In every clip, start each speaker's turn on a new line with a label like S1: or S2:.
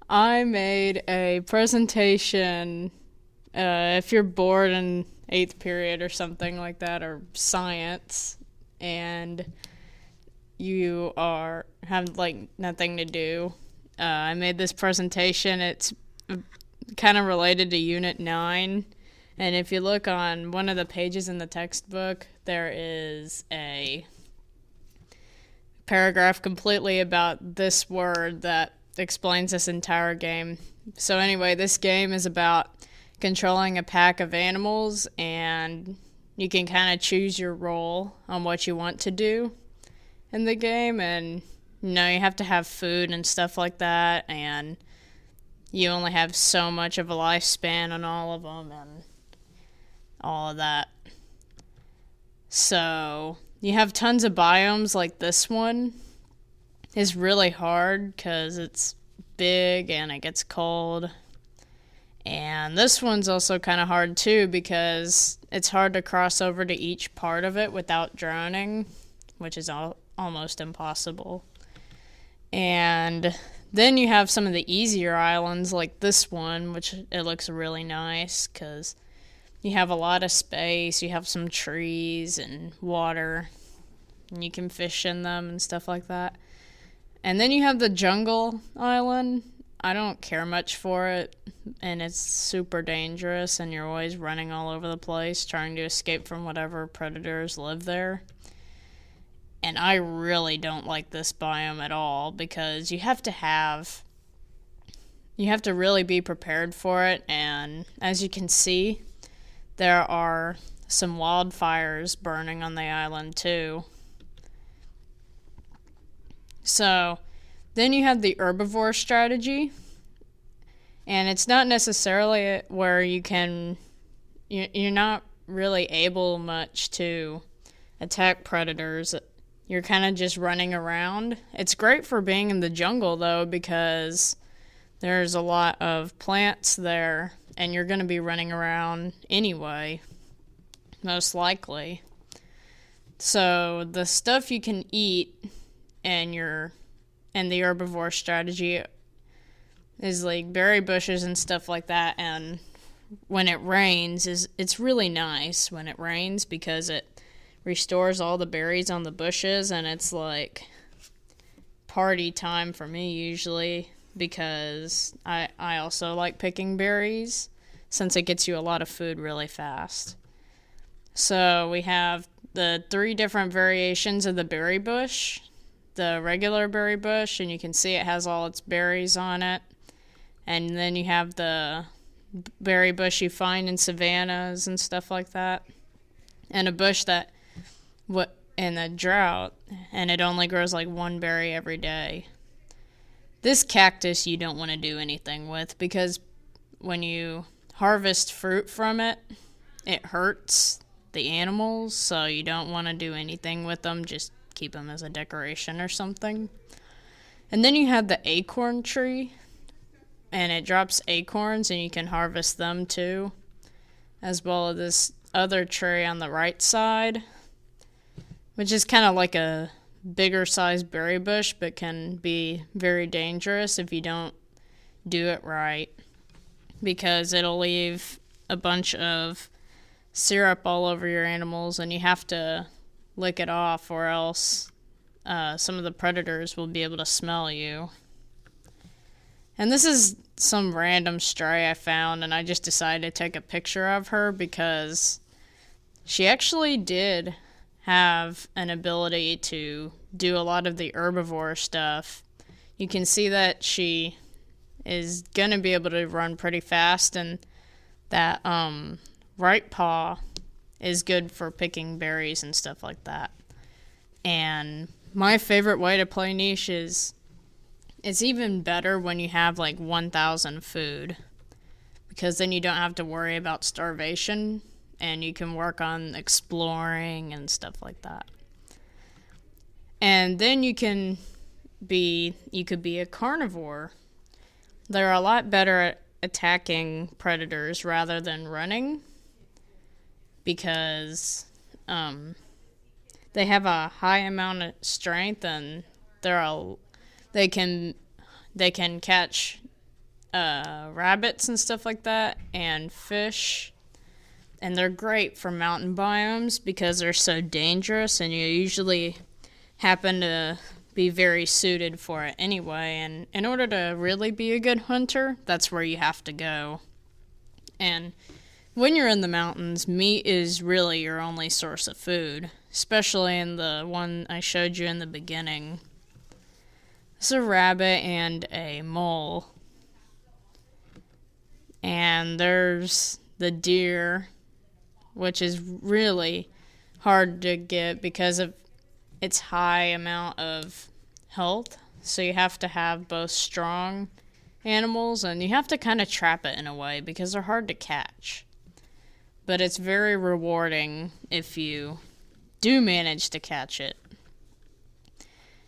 S1: I made a presentation. If you're bored in eighth period or something like that, or science, and you are have like nothing to do, I made this presentation. It's kind of related to Unit 9. And if you look on one of the pages in the textbook, there is a paragraph completely about this word that explains this entire game. So, anyway, this game is about controlling a pack of animals, and you can kind of choose your role on what you want to do in the game. And you have to have food and stuff like that, and you only have so much of a lifespan on all of them, and all of that. So, you have tons of biomes. Like this one is really hard because it's big and it gets cold. And this one's also kind of hard too because it's hard to cross over to each part of it without drowning, which is almost impossible. And then you have some of the easier islands like this one, which it looks really nice because you have a lot of space, you have some trees and water, and you can fish in them and stuff like that. And then you have the jungle island. I don't care much for it, and it's super dangerous, and you're always running all over the place trying to escape from whatever predators live there. And I really don't like this biome at all because you have to really be prepared for it, and as you can see, there are some wildfires burning on the island too. So, then you have the herbivore strategy, and it's not necessarily where you're not really able much to attack predators. You're kind of just running around. It's great for being in the jungle though because there's a lot of plants there, and you're going to be running around anyway, most likely. So the stuff you can eat and the herbivore strategy is like berry bushes and stuff like that. And when it rains, it's really nice when it rains because it restores all the berries on the bushes, and it's like party time for me usually because I also like picking berries since it gets you a lot of food really fast. So we have the 3 different variations of the berry bush. The regular berry bush, and you can see it has all its berries on it. And then you have the berry bush you find in savannas and stuff like that. And a bush that in a drought, and it only grows like 1 berry every day. This cactus you don't want to do anything with because when you harvest fruit from it, it hurts the animals, so you don't want to do anything with them, just keep them as a decoration or something. And then you have the acorn tree, and it drops acorns, and you can harvest them too, as well as this other tree on the right side, which is kind of like a bigger sized berry bush, but can be very dangerous if you don't do it right, because it'll leave a bunch of syrup all over your animals, and you have to lick it off, or else some of the predators will be able to smell you. And this is some random stray I found, and I just decided to take a picture of her because she actually did have an ability to do a lot of the herbivore stuff. You can see that she is going to be able to run pretty fast, and that right paw is good for picking berries and stuff like that. And my favorite way to play niche is it's even better when you have like 1,000 food, because then you don't have to worry about starvation, and you can work on exploring and stuff like that. And then you could be a carnivore. They're a lot better at attacking predators rather than running because they have a high amount of strength, and they can catch rabbits and stuff like that, and fish. And they're great for mountain biomes because they're so dangerous, and you usually happen to be very suited for it anyway. And in order to really be a good hunter, that's where you have to go. And when you're in the mountains, meat is really your only source of food, especially in the one I showed you in the beginning. It's a rabbit and a mole. And there's the deer, which is really hard to get because of its high amount of health. So you have to have both strong animals, and you have to kind of trap it in a way because they're hard to catch. But it's very rewarding if you do manage to catch it.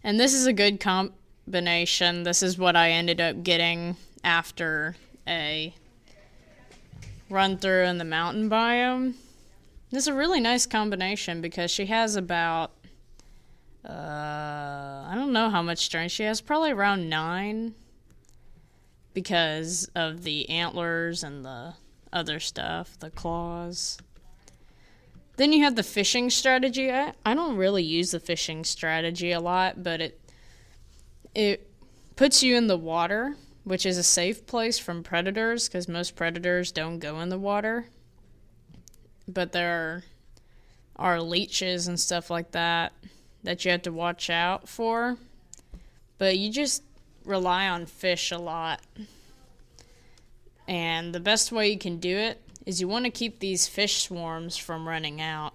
S1: And this is a good combination. This is what I ended up getting after a run through in the mountain biome. This is a really nice combination because she has about, I don't know how much strength she has, probably around 9 because of the antlers and the other stuff, the claws. Then you have the fishing strategy. I don't really use the fishing strategy a lot, but it puts you in the water, which is a safe place from predators because most predators don't go in the water. But there are leeches and stuff like that you have to watch out for. But you just rely on fish a lot. And the best way you can do it is you want to keep these fish swarms from running out.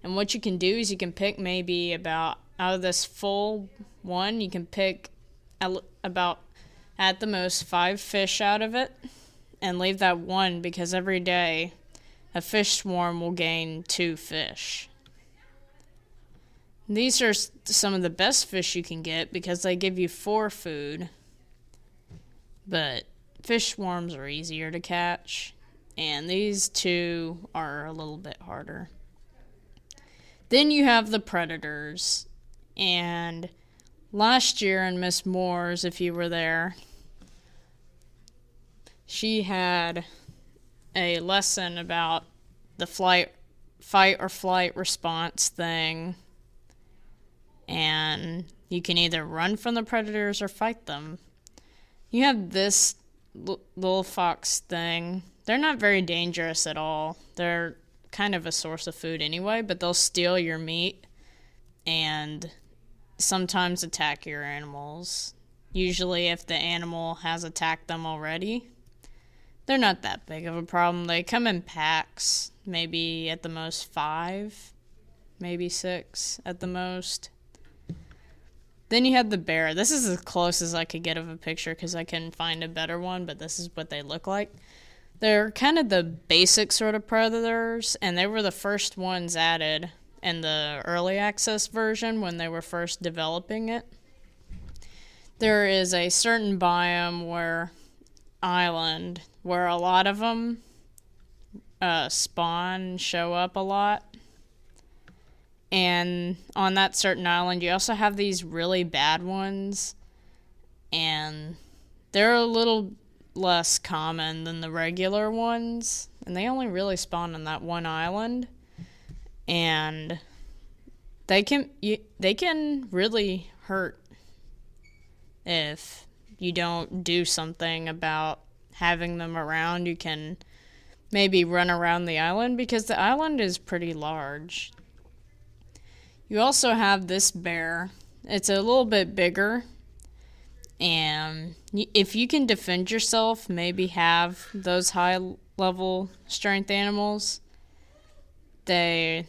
S1: And what you can do is you can pick maybe about, out of this full one, you can pick about, at the most, 5 fish out of it. And leave that one because every day a fish swarm will gain 2 fish. These are some of the best fish you can get because they give you 4 food. But fish swarms are easier to catch, and these 2 are a little bit harder. Then you have the predators, and last year in Miss Moore's, if you were there, she had a lesson about the fight or flight response thing, and you can either run from the predators or fight them. You have this little fox thing. They're not very dangerous at all. They're kind of a source of food anyway, but they'll steal your meat and sometimes attack your animals. Usually if the animal has attacked them already, they're not that big of a problem. They come in packs, maybe at the most 5, maybe 6 at the most. Then you have the bear. This is as close as I could get of a picture because I couldn't find a better one, but this is what they look like. They're kind of the basic sort of predators, and they were the first ones added in the early access version when they were first developing it. There is a certain biome island where a lot of them spawn, show up a lot. And on that certain island, you also have these really bad ones. And they're a little less common than the regular ones. And they only really spawn on that one island. And they can really hurt if you don't do something about having them around. You can maybe run around the island because the island is pretty large. You also have this bear. It's a little bit bigger. And if you can defend yourself, maybe have those high-level strength animals, they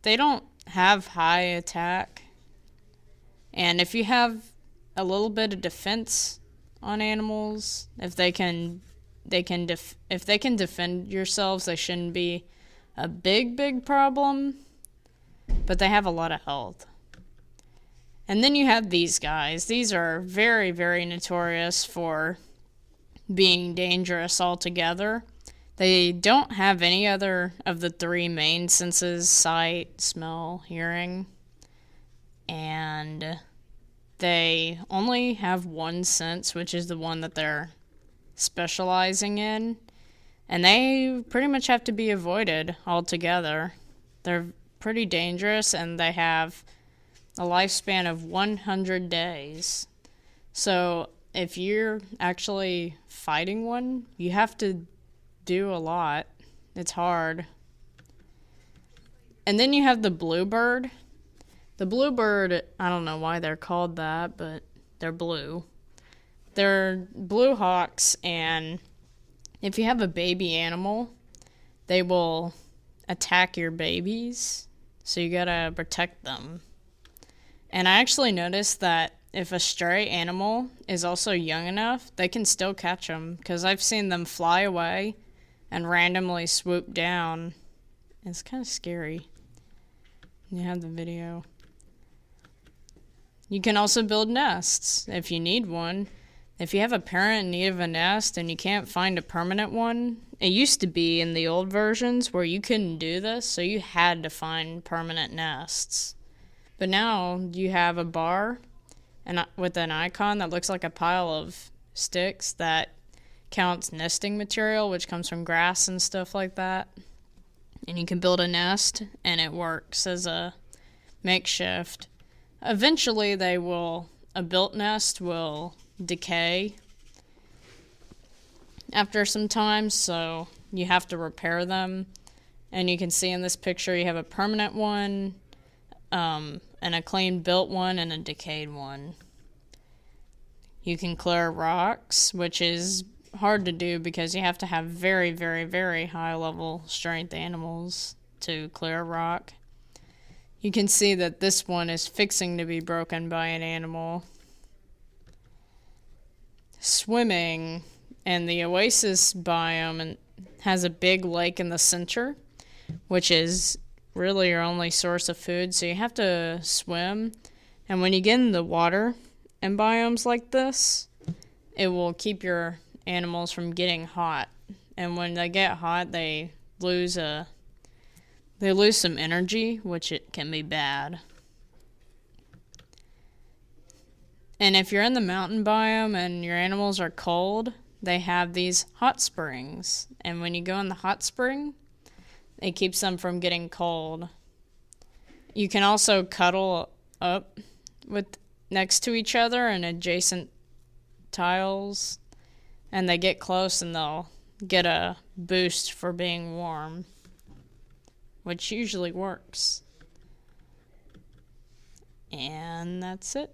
S1: don't have high attack. And if you have a little bit of defense on animals, if they can defend yourselves, they shouldn't be a big problem. But they have a lot of health. And then you have these guys. These are very, very notorious for being dangerous altogether. They don't have any other of the 3 main senses: sight, smell, hearing. And they only have one sense, which is the one that they're specializing in, and they pretty much have to be avoided altogether. They're pretty dangerous, and they have a lifespan of 100 days. So if you're actually fighting one, you have to do a lot. It's hard. And then you have the bluebird. The bluebird, I don't know why they're called that, but they're blue. They're blue hawks, and if you have a baby animal, they will attack your babies, so you gotta protect them. And I actually noticed that if a stray animal is also young enough, they can still catch them, because I've seen them fly away and randomly swoop down. It's kind of scary. You have the video. You can also build nests if you need one. If you have a parent in need of a nest and you can't find a permanent one, it used to be in the old versions where you couldn't do this, so you had to find permanent nests. But now you have a bar and with an icon that looks like a pile of sticks that counts nesting material, which comes from grass and stuff like that. And you can build a nest, and it works as a makeshift. Eventually, a built nest will decay after some time, so you have to repair them. And you can see in this picture you have a permanent one, and a clean built one, and a decayed one. You can clear rocks, which is hard to do because you have to have very, very, very high level strength animals to clear a rock. You can see that this one is fixing to be broken by an animal. Swimming, and the oasis biome has a big lake in the center, which is really your only source of food, so you have to swim. And when you get in the water in biomes like this, it will keep your animals from getting hot. And when they get hot, they lose some energy, which it can be bad. And if you're in the mountain biome and your animals are cold, they have these hot springs. And when you go in the hot spring, it keeps them from getting cold. You can also cuddle up next to each other in adjacent tiles, and they get close and they'll get a boost for being warm, which usually works. And that's it.